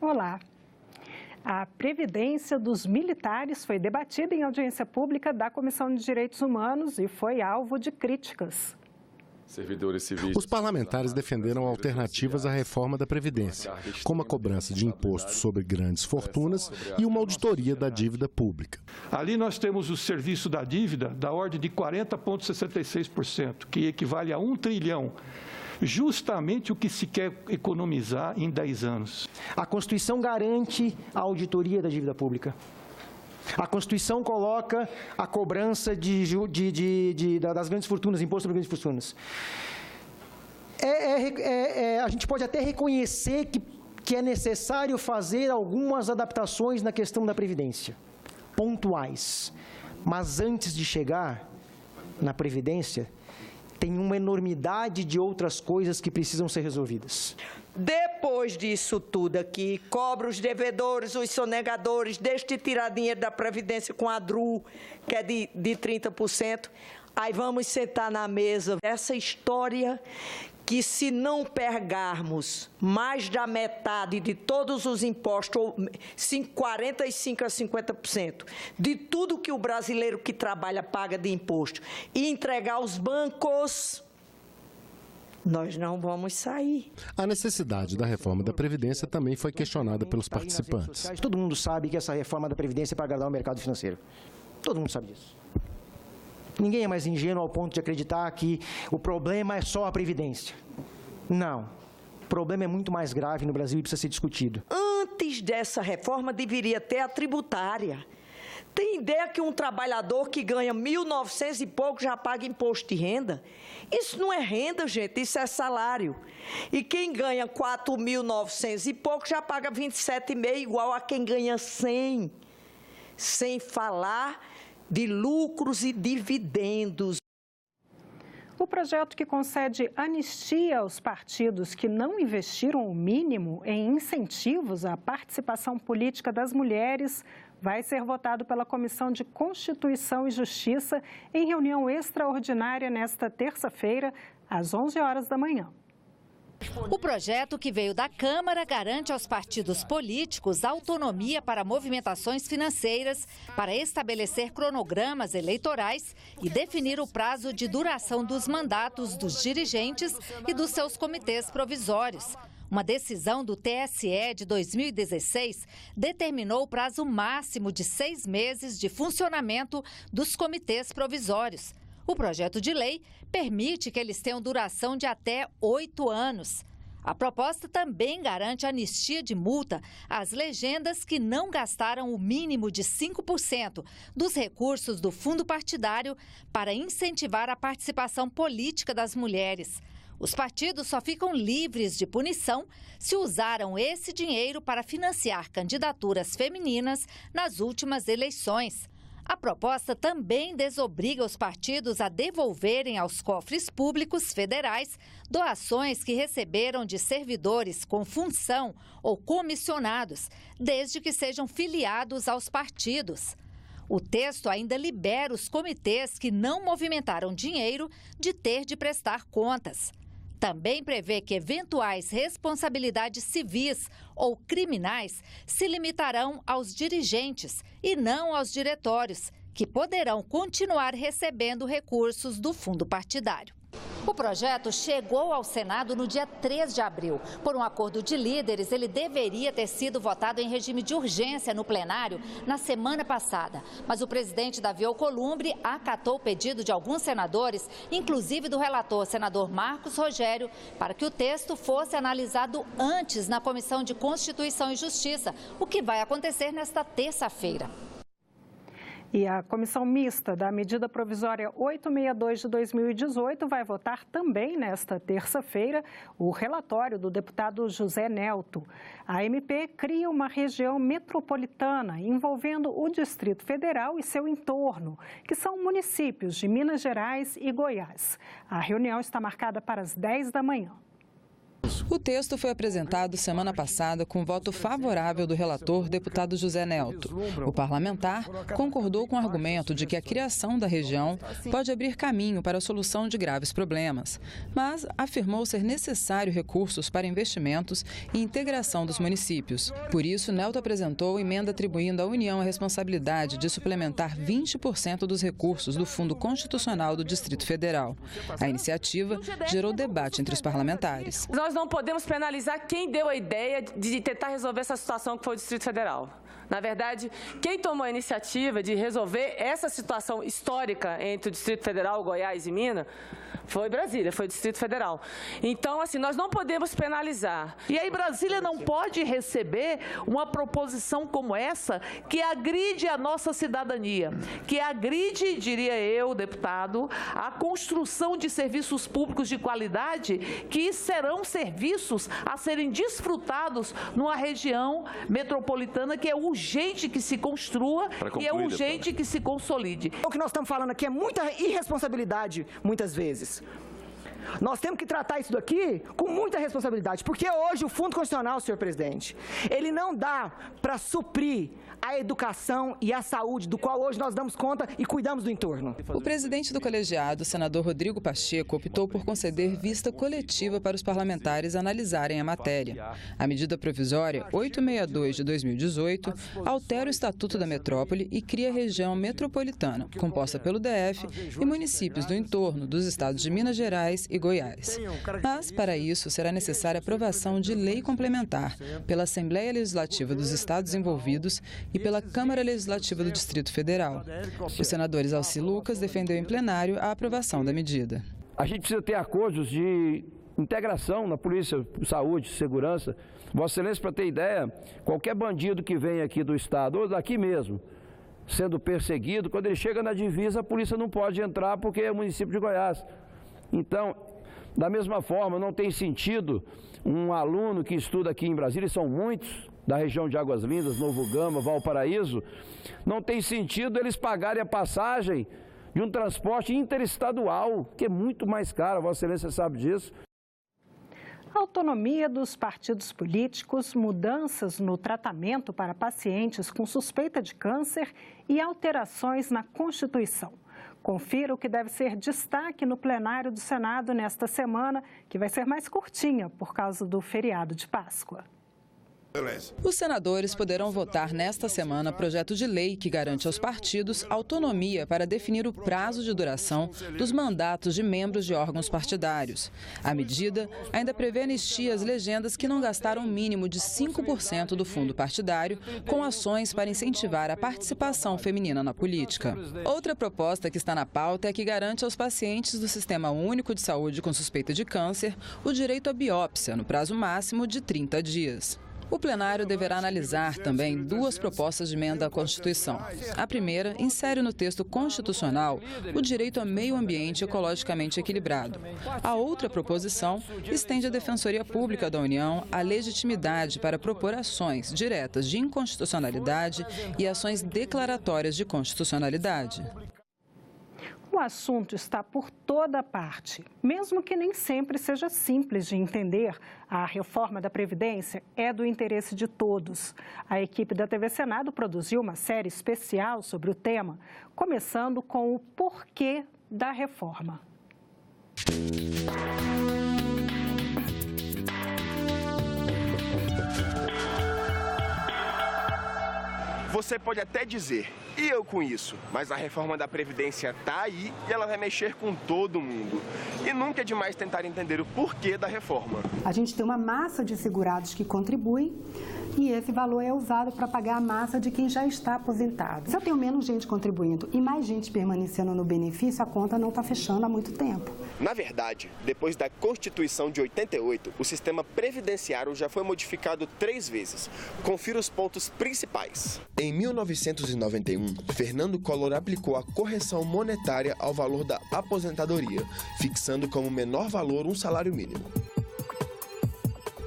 Olá. A previdência dos militares foi debatida em audiência pública da Comissão de Direitos Humanos e foi alvo de críticas. Os parlamentares defenderam alternativas à reforma da Previdência, como a cobrança de impostos sobre grandes fortunas e uma auditoria da dívida pública. Ali nós temos o serviço da dívida da ordem de 40,66%, que equivale a 1 trilhão. Justamente o que se quer economizar em 10 anos. A Constituição garante a auditoria da dívida pública. A Constituição coloca a cobrança das grandes fortunas, imposto sobre grandes fortunas. A gente pode até reconhecer que é necessário fazer algumas adaptações na questão da Previdência, pontuais. Mas antes de chegar na Previdência, tem uma enormidade de outras coisas que precisam ser resolvidas. Depois disso tudo aqui, cobra os devedores, os sonegadores, deixa de tirar dinheiro da Previdência com a DRU, que é de 30%. Aí vamos sentar na mesa. Essa história que se não pegarmos mais da metade de todos os impostos, 45% a 50%, de tudo que o brasileiro que trabalha paga de imposto, e entregar aos bancos, nós não vamos sair. A necessidade da reforma da Previdência também foi questionada pelos participantes. Todo mundo sabe que essa reforma da Previdência é para agradar o mercado financeiro. Todo mundo sabe disso. Ninguém é mais ingênuo ao ponto de acreditar que o problema é só a Previdência. Não. O problema é muito mais grave no Brasil e precisa ser discutido. Antes dessa reforma, deveria ter a tributária. Tem ideia que um trabalhador que ganha 1.900 e pouco já paga imposto de renda? Isso não é renda, gente, isso é salário. E quem ganha 4.900 e pouco já paga 27,5, igual a quem ganha 100. Sem falar de lucros e dividendos. O projeto que concede anistia aos partidos que não investiram o mínimo em incentivos à participação política das mulheres vai ser votado pela Comissão de Constituição e Justiça em reunião extraordinária nesta terça-feira, às 11 horas da manhã. O projeto, que veio da Câmara, garante aos partidos políticos autonomia para movimentações financeiras, para estabelecer cronogramas eleitorais e definir o prazo de duração dos mandatos dos dirigentes e dos seus comitês provisórios. Uma decisão do TSE de 2016 determinou o prazo máximo de 6 meses de funcionamento dos comitês provisórios. O projeto de lei permite que eles tenham duração de até 8 anos. A proposta também garante anistia de multa às legendas que não gastaram o mínimo de 5% dos recursos do fundo partidário para incentivar a participação política das mulheres. Os partidos só ficam livres de punição se usaram esse dinheiro para financiar candidaturas femininas nas últimas eleições. A proposta também desobriga os partidos a devolverem aos cofres públicos federais doações que receberam de servidores com função ou comissionados, desde que sejam filiados aos partidos. O texto ainda libera os comitês que não movimentaram dinheiro de ter de prestar contas. Também prevê que eventuais responsabilidades civis ou criminais se limitarão aos dirigentes e não aos diretórios, que poderão continuar recebendo recursos do fundo partidário. O projeto chegou ao Senado no dia 3 de abril. Por um acordo de líderes, ele deveria ter sido votado em regime de urgência no plenário na semana passada. Mas o presidente Davi Alcolumbre acatou o pedido de alguns senadores, inclusive do relator, senador Marcos Rogério, para que o texto fosse analisado antes na Comissão de Constituição e Justiça, o que vai acontecer nesta terça-feira. E a Comissão Mista da Medida Provisória 862 de 2018 vai votar também nesta terça-feira o relatório do deputado José Nelto. A MP cria uma região metropolitana envolvendo o Distrito Federal e seu entorno, que são municípios de Minas Gerais e Goiás. A reunião está marcada para as 10 da manhã. O texto foi apresentado semana passada com voto favorável do relator, deputado José Nelto. O parlamentar concordou com o argumento de que a criação da região pode abrir caminho para a solução de graves problemas, mas afirmou ser necessário recursos para investimentos e integração dos municípios. Por isso, Nelto apresentou emenda atribuindo à União a responsabilidade de suplementar 20% dos recursos do Fundo Constitucional do Distrito Federal. A iniciativa gerou debate entre os parlamentares. Nós não podemos penalizar quem deu a ideia de tentar resolver essa situação que foi o Distrito Federal. Na verdade, quem tomou a iniciativa de resolver essa situação histórica entre o Distrito Federal, Goiás e Minas, foi Brasília, foi o Distrito Federal. Então, assim, nós não podemos penalizar. E aí Brasília não pode receber uma proposição como essa que agride a nossa cidadania, que agride, diria eu, deputado, a construção de serviços públicos de qualidade que serão serviços a serem desfrutados numa região metropolitana que é urgente que se construa e é urgente que se consolide. O que nós estamos falando aqui é muita irresponsabilidade, muitas vezes. Nós temos que tratar isso daqui com muita responsabilidade, porque hoje o Fundo Constitucional, senhor presidente, ele não dá para suprir a educação e a saúde, do qual hoje nós damos conta e cuidamos do entorno. O presidente do colegiado, senador Rodrigo Pacheco, optou por conceder vista coletiva para os parlamentares analisarem a matéria. A medida provisória 862 de 2018 altera o Estatuto da Metrópole e cria a região metropolitana, composta pelo DF e municípios do entorno dos estados de Minas Gerais e Goiás. Mas, para isso, será necessária a aprovação de lei complementar pela Assembleia Legislativa dos Estados envolvidos e pela Câmara Legislativa do Distrito Federal. O senador Alci Lucas defendeu em plenário a aprovação da medida. A gente precisa ter acordos de integração na Polícia, Saúde, Segurança. Vossa Excelência, para ter ideia, qualquer bandido que vem aqui do Estado, ou daqui mesmo, sendo perseguido, quando ele chega na divisa, a polícia não pode entrar porque é o município de Goiás. Então, da mesma forma, não tem sentido um aluno que estuda aqui em Brasília, e são muitos, da região de Águas Lindas, Novo Gama, Valparaíso, não tem sentido eles pagarem a passagem de um transporte interestadual, que é muito mais caro, Vossa Excelência sabe disso. A autonomia dos partidos políticos, mudanças no tratamento para pacientes com suspeita de câncer e alterações na Constituição. Confira o que deve ser destaque no plenário do Senado nesta semana, que vai ser mais curtinha por causa do feriado de Páscoa. Os senadores poderão votar nesta semana projeto de lei que garante aos partidos autonomia para definir o prazo de duração dos mandatos de membros de órgãos partidários. A medida ainda prevê anistia às legendas que não gastaram o mínimo de 5% do fundo partidário com ações para incentivar a participação feminina na política. Outra proposta que está na pauta é a que garante aos pacientes do Sistema Único de Saúde com suspeita de câncer o direito à biópsia no prazo máximo de 30 dias. O plenário deverá analisar também duas propostas de emenda à Constituição. A primeira insere no texto constitucional o direito a meio ambiente ecologicamente equilibrado. A outra proposição estende à Defensoria Pública da União a legitimidade para propor ações diretas de inconstitucionalidade e ações declaratórias de constitucionalidade. O assunto está por toda parte. Mesmo que nem sempre seja simples de entender, a reforma da Previdência é do interesse de todos. A equipe da TV Senado produziu uma série especial sobre o tema, começando com o porquê da reforma. Você pode até dizer, e eu com isso? Mas a reforma da Previdência está aí e ela vai mexer com todo mundo. E nunca é demais tentar entender o porquê da reforma. A gente tem uma massa de segurados que contribuem e esse valor é usado para pagar a massa de quem já está aposentado. Se eu tenho menos gente contribuindo e mais gente permanecendo no benefício, a conta não está fechando há muito tempo. Na verdade, depois da Constituição de 88, o sistema previdenciário já foi modificado 3 vezes. Confira os pontos principais. Em 1991, Fernando Collor aplicou a correção monetária ao valor da aposentadoria, fixando como menor valor um salário mínimo.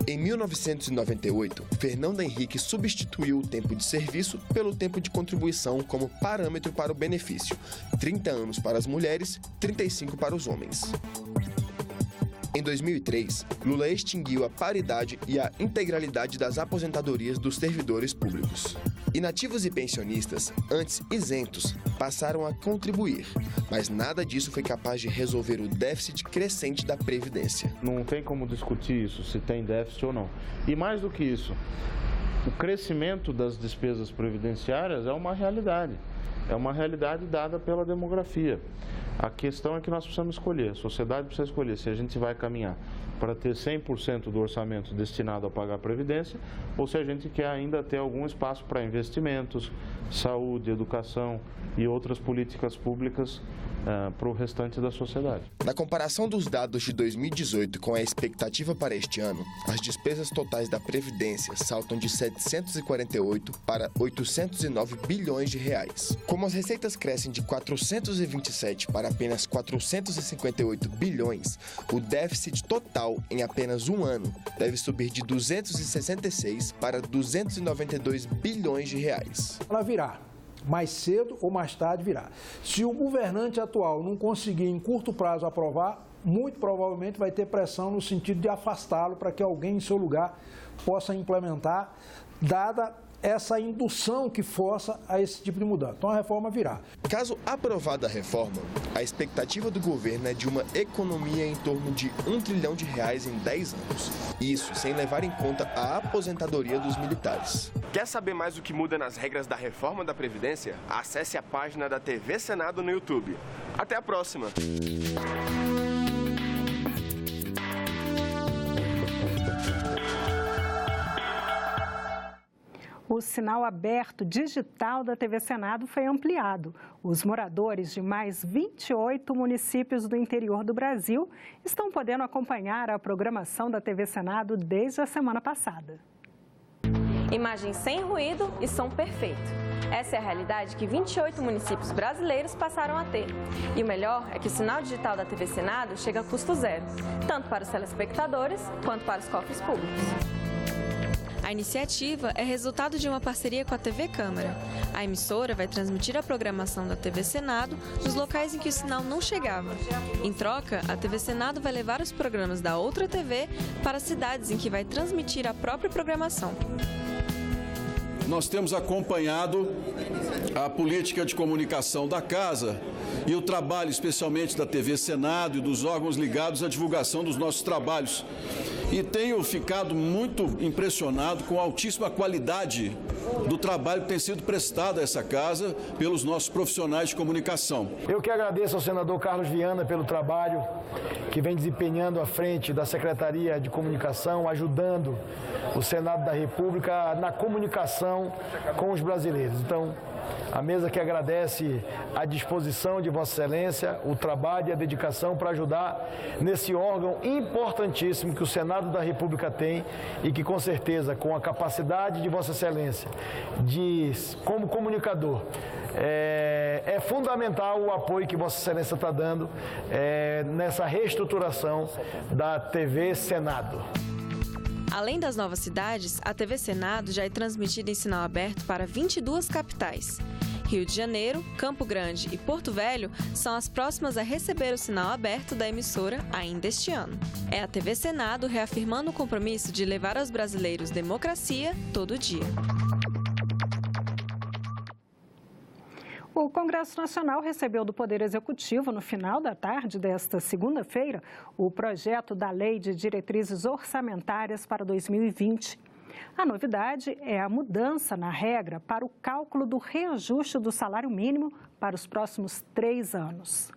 Em 1998, Fernando Henrique substituiu o tempo de serviço pelo tempo de contribuição como parâmetro para o benefício, 30 anos para as mulheres, 35 para os homens. Em 2003, Lula extinguiu a paridade e a integralidade das aposentadorias dos servidores públicos. Inativos e pensionistas, antes isentos, passaram a contribuir, mas nada disso foi capaz de resolver o déficit crescente da Previdência. Não tem como discutir isso, se tem déficit ou não. E mais do que isso, o crescimento das despesas previdenciárias é uma realidade dada pela demografia. A questão é que nós precisamos escolher, a sociedade precisa escolher se a gente vai caminhar para ter 100% do orçamento destinado a pagar a Previdência ou se a gente quer ainda ter algum espaço para investimentos, saúde, educação e outras políticas públicas para o restante da sociedade. Na comparação dos dados de 2018 com a expectativa para este ano, as despesas totais da Previdência saltam de 748 para 809 bilhões de reais. Como as receitas crescem de 427 para apenas 458 bilhões, o déficit total em apenas um ano deve subir de 266 para 292 bilhões de reais. Ela virá. Mais cedo ou mais tarde virá. Se o governante atual não conseguir em curto prazo aprovar, muito provavelmente vai ter pressão no sentido de afastá-lo para que alguém em seu lugar possa implementar, dada essa indução que força a esse tipo de mudança. Então a reforma virá. Caso aprovada a reforma, a expectativa do governo é de uma economia em torno de R$1 trilhão em 10 anos. Isso sem levar em conta a aposentadoria dos militares. Quer saber mais o que muda nas regras da reforma da Previdência? Acesse a página da TV Senado no YouTube. Até a próxima! O sinal aberto digital da TV Senado foi ampliado. Os moradores de mais 28 municípios do interior do Brasil estão podendo acompanhar a programação da TV Senado desde a semana passada. Imagem sem ruído e som perfeito. Essa é a realidade que 28 municípios brasileiros passaram a ter. E o melhor é que o sinal digital da TV Senado chega a custo zero, tanto para os telespectadores quanto para os cofres públicos. A iniciativa é resultado de uma parceria com a TV Câmara. A emissora vai transmitir a programação da TV Senado nos locais em que o sinal não chegava. Em troca, a TV Senado vai levar os programas da outra TV para cidades em que vai transmitir a própria programação. Nós temos acompanhado a política de comunicação da Casa e o trabalho especialmente da TV Senado e dos órgãos ligados à divulgação dos nossos trabalhos. E tenho ficado muito impressionado com a altíssima qualidade do trabalho que tem sido prestado a essa casa pelos nossos profissionais de comunicação. Eu que agradeço ao senador Carlos Viana pelo trabalho que vem desempenhando à frente da Secretaria de Comunicação, ajudando o Senado da República na comunicação com os brasileiros. Então, a mesa que agradece a disposição de Vossa Excelência, o trabalho e a dedicação para ajudar nesse órgão importantíssimo que o Senado da República tem e que, com certeza, com a capacidade de Vossa Excelência como comunicador, é fundamental o apoio que Vossa Excelência está dando nessa reestruturação da TV Senado. Além das novas cidades, a TV Senado já é transmitida em sinal aberto para 22 capitais. Rio de Janeiro, Campo Grande e Porto Velho são as próximas a receber o sinal aberto da emissora ainda este ano. É a TV Senado reafirmando o compromisso de levar aos brasileiros democracia todo dia. O Congresso Nacional recebeu do Poder Executivo, no final da tarde desta segunda-feira, o projeto da Lei de Diretrizes Orçamentárias para 2020. A novidade é a mudança na regra para o cálculo do reajuste do salário mínimo para os próximos 3 anos.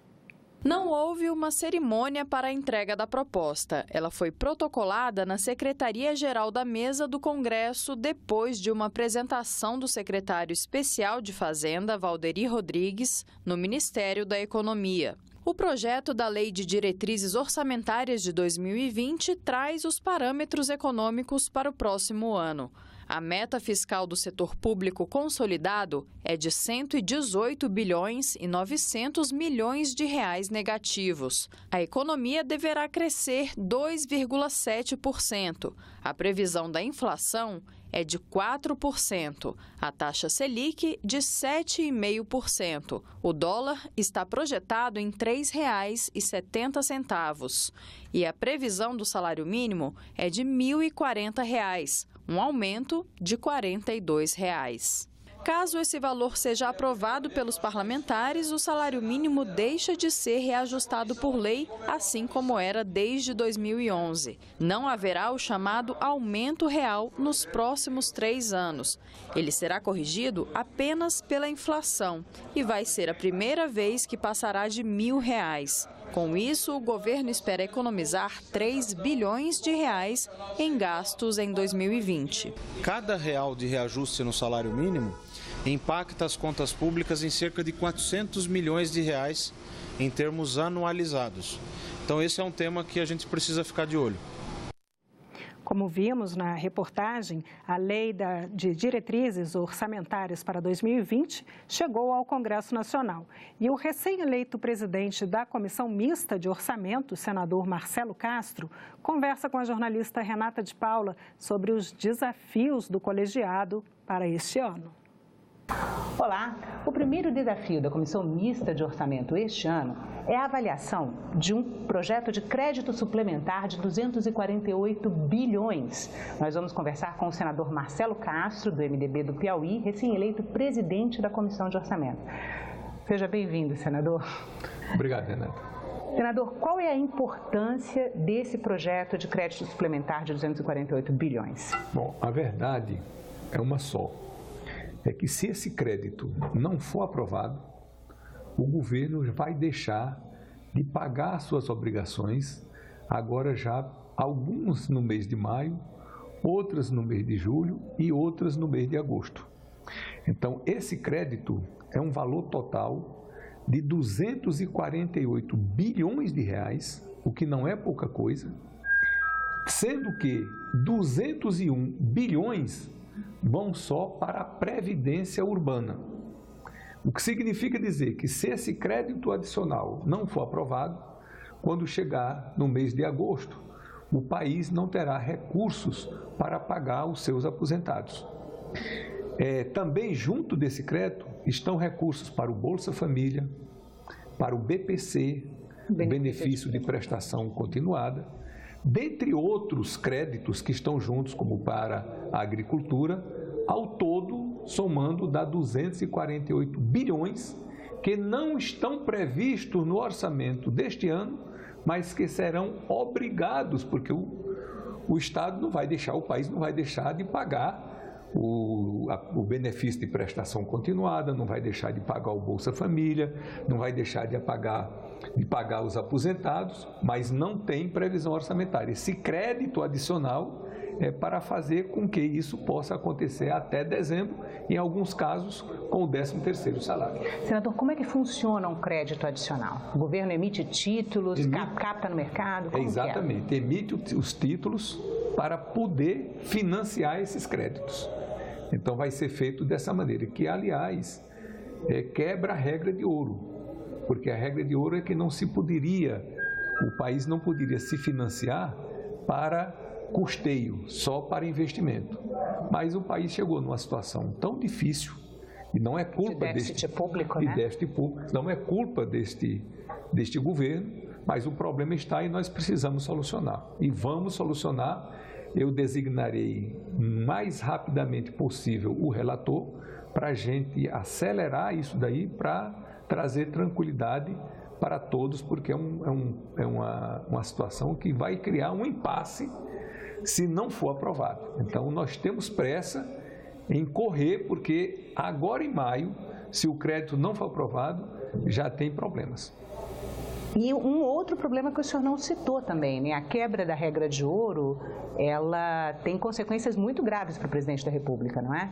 Não houve uma cerimônia para a entrega da proposta. Ela foi protocolada na Secretaria-Geral da Mesa do Congresso depois de uma apresentação do secretário especial de Fazenda, Valderi Rodrigues, no Ministério da Economia. O projeto da Lei de Diretrizes Orçamentárias de 2020 traz os parâmetros econômicos para o próximo ano. A meta fiscal do setor público consolidado é de 118 bilhões e 900 milhões de reais negativos. A economia deverá crescer 2,7%. A previsão da inflação é de 4%, a taxa Selic de 7,5%. O dólar está projetado em R$ 3,70 e a previsão do salário mínimo é de R$ 1.040, um aumento de R$ 42. Caso esse valor seja aprovado pelos parlamentares, o salário mínimo deixa de ser reajustado por lei, assim como era desde 2011. Não haverá o chamado aumento real nos próximos 3 anos. Ele será corrigido apenas pela inflação e vai ser a primeira vez que passará de R$ 1.000. Com isso, o governo espera economizar 3 bilhões de reais em gastos em 2020. Cada real de reajuste no salário mínimo impacta as contas públicas em cerca de 400 milhões de reais em termos anualizados. Então esse é um tema que a gente precisa ficar de olho. Como vimos na reportagem, a Lei de Diretrizes Orçamentárias para 2020 chegou ao Congresso Nacional. E o recém-eleito presidente da Comissão Mista de Orçamento, o senador Marcelo Castro, conversa com a jornalista Renata de Paula sobre os desafios do colegiado para este ano. Olá, o primeiro desafio da Comissão Mista de Orçamento este ano é a avaliação de um projeto de crédito suplementar de 248 bilhões. Nós vamos conversar com o senador Marcelo Castro, do MDB do Piauí, recém-eleito presidente da Comissão de Orçamento. Seja bem-vindo, senador. Obrigado, Renata. Senador, qual é a importância desse projeto de crédito suplementar de 248 bilhões? Bom, a verdade é uma só. É que se esse crédito não for aprovado, o governo vai deixar de pagar suas obrigações, agora já algumas no mês de maio, outras no mês de julho e outras no mês de agosto. Então, esse crédito é um valor total de 248 bilhões de reais, o que não é pouca coisa, sendo que 201 bilhões vão só para a previdência urbana. O que significa dizer que se esse crédito adicional não for aprovado, quando chegar no mês de agosto, o país não terá recursos para pagar os seus aposentados. Também junto desse crédito estão recursos para o Bolsa Família, para o BPC, benefício de prestação continuada, dentre outros créditos que estão juntos, como para a agricultura, ao todo, somando, dá 248 bilhões, que não estão previstos no orçamento deste ano, mas que serão obrigados, porque o Estado não vai deixar, o país não vai deixar de pagar o benefício de prestação continuada, não vai deixar de pagar o Bolsa Família, não vai deixar de pagar os aposentados, mas não tem previsão orçamentária. Esse crédito adicional é para fazer com que isso possa acontecer até dezembro, em alguns casos com o 13º salário. Senador, como é que funciona um crédito adicional? O governo emite títulos, capta no mercado? Exatamente, emite os títulos para poder financiar esses créditos. Então vai ser feito dessa maneira, que aliás quebra a regra de ouro, porque a regra de ouro é que o país não poderia se financiar para custeio, só para investimento. Mas o país chegou numa situação tão difícil, e não é culpa déficit público, né? Déficit público, não é culpa deste governo, mas o problema está e nós precisamos solucionar. E vamos solucionar. Eu designarei mais rapidamente possível o relator para a gente acelerar isso daí, para trazer tranquilidade para todos, porque é uma situação que vai criar um impasse se não for aprovado. Então, nós temos pressa em correr, porque agora em maio, se o crédito não for aprovado, já tem problemas. E um outro problema que o senhor não citou também, né? A quebra da regra de ouro, ela tem consequências muito graves para o presidente da República, não é?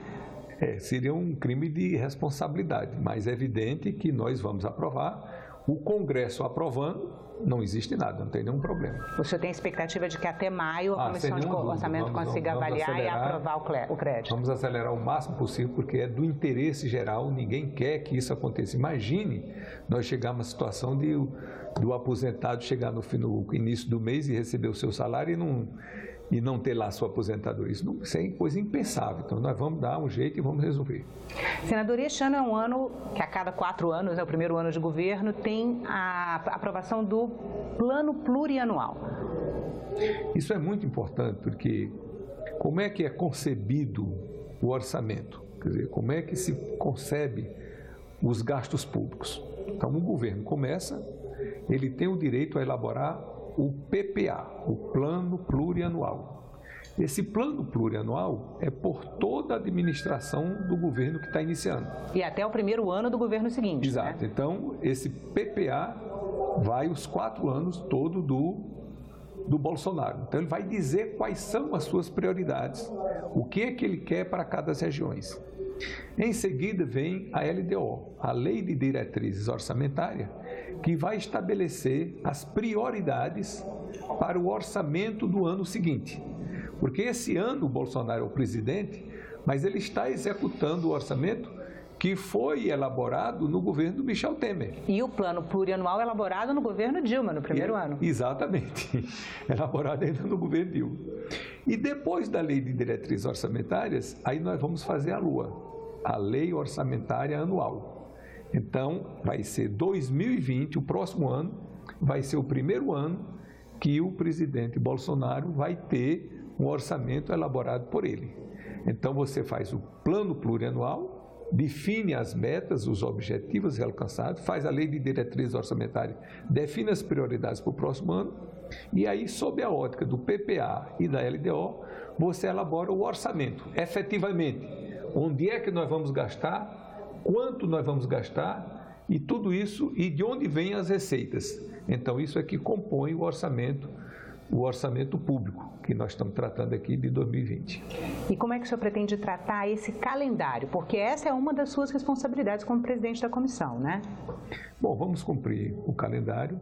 Seria um crime de responsabilidade, mas é evidente que nós vamos aprovar. O Congresso aprovando, não existe nada, não tem nenhum problema. O senhor tem expectativa de que até maio a Comissão de Orçamento consiga avaliar e aprovar o crédito? Vamos acelerar o máximo possível, porque é do interesse geral, ninguém quer que isso aconteça. Imagine nós chegarmos à situação do aposentado chegar no início do mês e receber o seu salário e não ter lá sua aposentadoria. Isso é coisa impensável. Então, nós vamos dar um jeito e vamos resolver. Senador, este ano é um ano que a cada 4 anos, é o primeiro ano de governo, tem a aprovação do plano plurianual. Isso é muito importante, porque como é que é concebido o orçamento? Quer dizer, como é que se concebe os gastos públicos? Então, o governo começa, ele tem o direito a elaborar o PPA, o Plano Plurianual. Esse plano plurianual é por toda a administração do governo que está iniciando. E até o primeiro ano do governo seguinte. Exato. Né? Então, esse PPA vai os 4 anos todo do Bolsonaro. Então, ele vai dizer quais são as suas prioridades, o que é que ele quer para cada regiões. Em seguida, vem a LDO, a Lei de Diretrizes Orçamentárias, que vai estabelecer as prioridades para o orçamento do ano seguinte. Porque esse ano o Bolsonaro é o presidente, mas ele está executando o orçamento que foi elaborado no governo do Michel Temer. E o plano plurianual elaborado no governo Dilma, no primeiro ano. Exatamente, elaborado ainda no governo Dilma. E depois da Lei de Diretrizes Orçamentárias, aí nós vamos fazer a LOA, a Lei Orçamentária Anual. Então, vai ser 2020, o próximo ano, vai ser o primeiro ano que o presidente Bolsonaro vai ter um orçamento elaborado por ele. Então, você faz o plano plurianual, define as metas, os objetivos alcançados, faz a Lei de Diretrizes Orçamentárias, define as prioridades para o próximo ano, e aí, sob a ótica do PPA e da LDO, você elabora o orçamento, efetivamente. Onde é que nós vamos gastar, quanto nós vamos gastar, e tudo isso, e de onde vêm as receitas. Então, isso é que compõe o orçamento público, que nós estamos tratando aqui de 2020. E como é que o senhor pretende tratar esse calendário? Porque essa é uma das suas responsabilidades como presidente da comissão, né? Bom, vamos cumprir o calendário.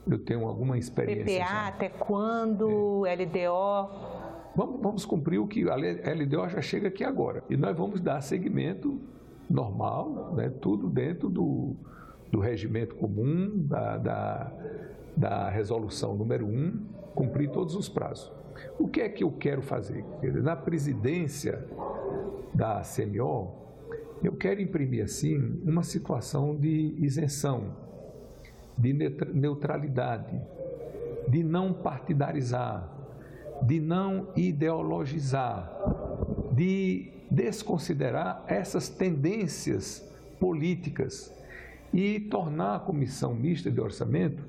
Eu tenho alguma experiência. PPA, já. Até quando? LDO? Vamos cumprir o que a LDO já chega aqui agora. E nós vamos dar seguimento normal, né, tudo dentro do regimento comum, da resolução número 1, cumprir todos os prazos. O que é que eu quero fazer? Na presidência da CMO, eu quero imprimir, assim, uma situação de isenção, de neutralidade, de não partidarizar, de não ideologizar, de desconsiderar essas tendências políticas e tornar a Comissão Mista de Orçamento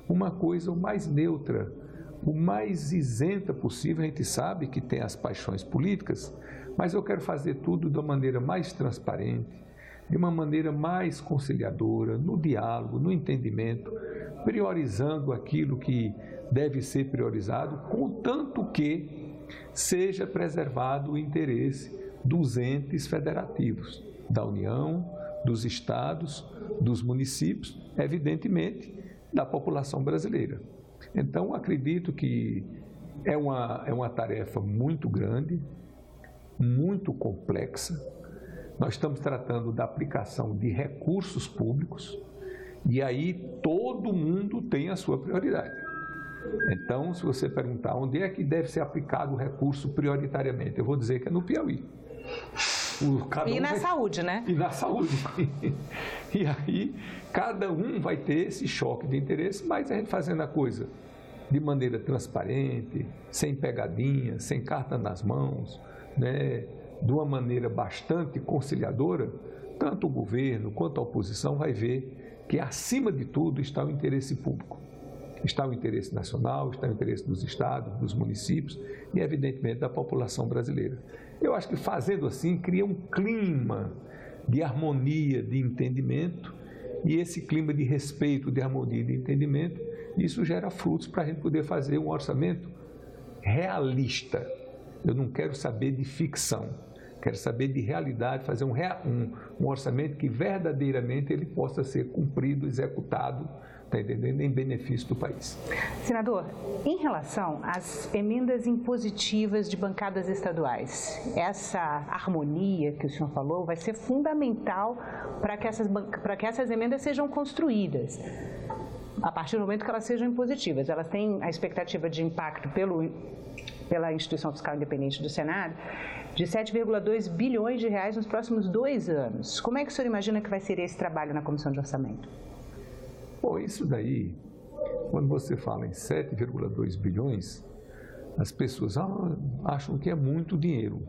uma coisa o mais neutra, o mais isenta possível. A gente sabe que tem as paixões políticas, mas eu quero fazer tudo de uma maneira mais transparente, de uma maneira mais conciliadora, no diálogo, no entendimento, priorizando aquilo que deve ser priorizado, contanto que seja preservado o interesse dos entes federativos, da União, dos estados, dos municípios, evidentemente, da população brasileira. Então, acredito que é uma tarefa muito grande, muito complexa. Nós estamos tratando da aplicação de recursos públicos e aí todo mundo tem a sua prioridade. Então, se você perguntar onde é que deve ser aplicado o recurso prioritariamente, eu vou dizer que é no Piauí. E na saúde, né? E na saúde. E aí, cada um vai ter esse choque de interesse, mas a gente fazendo a coisa de maneira transparente, sem pegadinha, sem carta nas mãos, né? De uma maneira bastante conciliadora, tanto o governo quanto a oposição vai ver que, acima de tudo, está o interesse público. Está o interesse nacional, está o interesse dos estados, dos municípios e, evidentemente, da população brasileira. Eu acho que, fazendo assim, cria um clima de harmonia, de entendimento, e esse clima de respeito, de harmonia e de entendimento, isso gera frutos para a gente poder fazer um orçamento realista. Eu não quero saber de ficção, quero saber de realidade, fazer um orçamento que verdadeiramente ele possa ser cumprido, executado, está entendendo, em benefício do país. Senador, em relação às emendas impositivas de bancadas estaduais, essa harmonia que o senhor falou vai ser fundamental para que essas emendas sejam construídas. A partir do momento que elas sejam impositivas, elas têm a expectativa de impacto pela Instituição Fiscal Independente do Senado, de 7,2 bilhões de reais nos próximos 2 anos. Como é que o senhor imagina que vai ser esse trabalho na Comissão de Orçamento? Bom, isso daí, quando você fala em 7,2 bilhões, as pessoas acham que é muito dinheiro.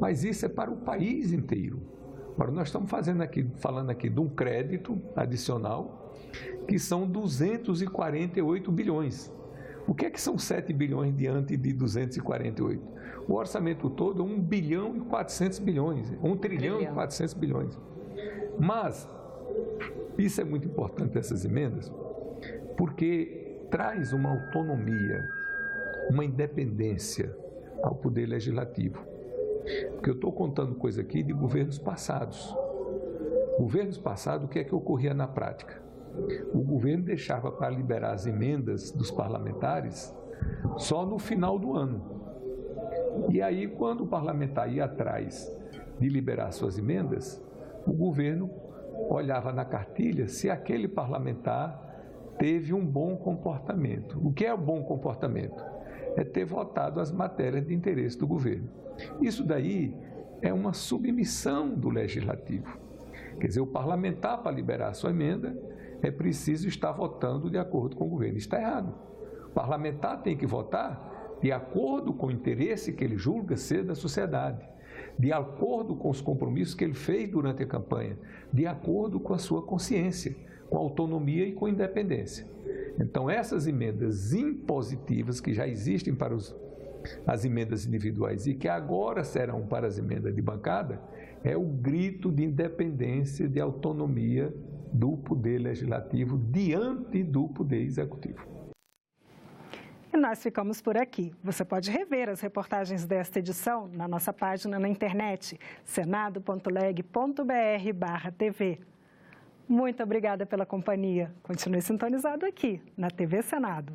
Mas isso é para o país inteiro. Agora, nós estamos falando aqui de um crédito adicional, que são 248 bilhões. O que é que são 7 bilhões diante de 248? O orçamento todo é 1 bilhão e 400 bilhões, 1 trilhão e 400 bilhões. Mas, isso é muito importante, essas emendas, porque traz uma autonomia, uma independência ao Poder Legislativo. Porque eu estou contando coisa aqui de governos passados. Governos passados, o que é que ocorria na prática? O governo deixava para liberar as emendas dos parlamentares só no final do ano. E aí, quando o parlamentar ia atrás de liberar suas emendas, o governo olhava na cartilha se aquele parlamentar teve um bom comportamento. O que é o bom comportamento? É ter votado as matérias de interesse do governo. Isso daí é uma submissão do legislativo. Quer dizer, o parlamentar, para liberar a sua emenda, é preciso estar votando de acordo com o governo. Isso está errado. O parlamentar tem que votar de acordo com o interesse que ele julga ser da sociedade, de acordo com os compromissos que ele fez durante a campanha, de acordo com a sua consciência, com autonomia e com independência. Então, essas emendas impositivas que já existem para as emendas individuais e que agora serão para as emendas de bancada, é o grito de independência, de autonomia do Poder Legislativo diante do Poder Executivo. E nós ficamos por aqui. Você pode rever as reportagens desta edição na nossa página na internet, senado.leg.br/TV. Muito obrigada pela companhia. Continue sintonizado aqui na TV Senado.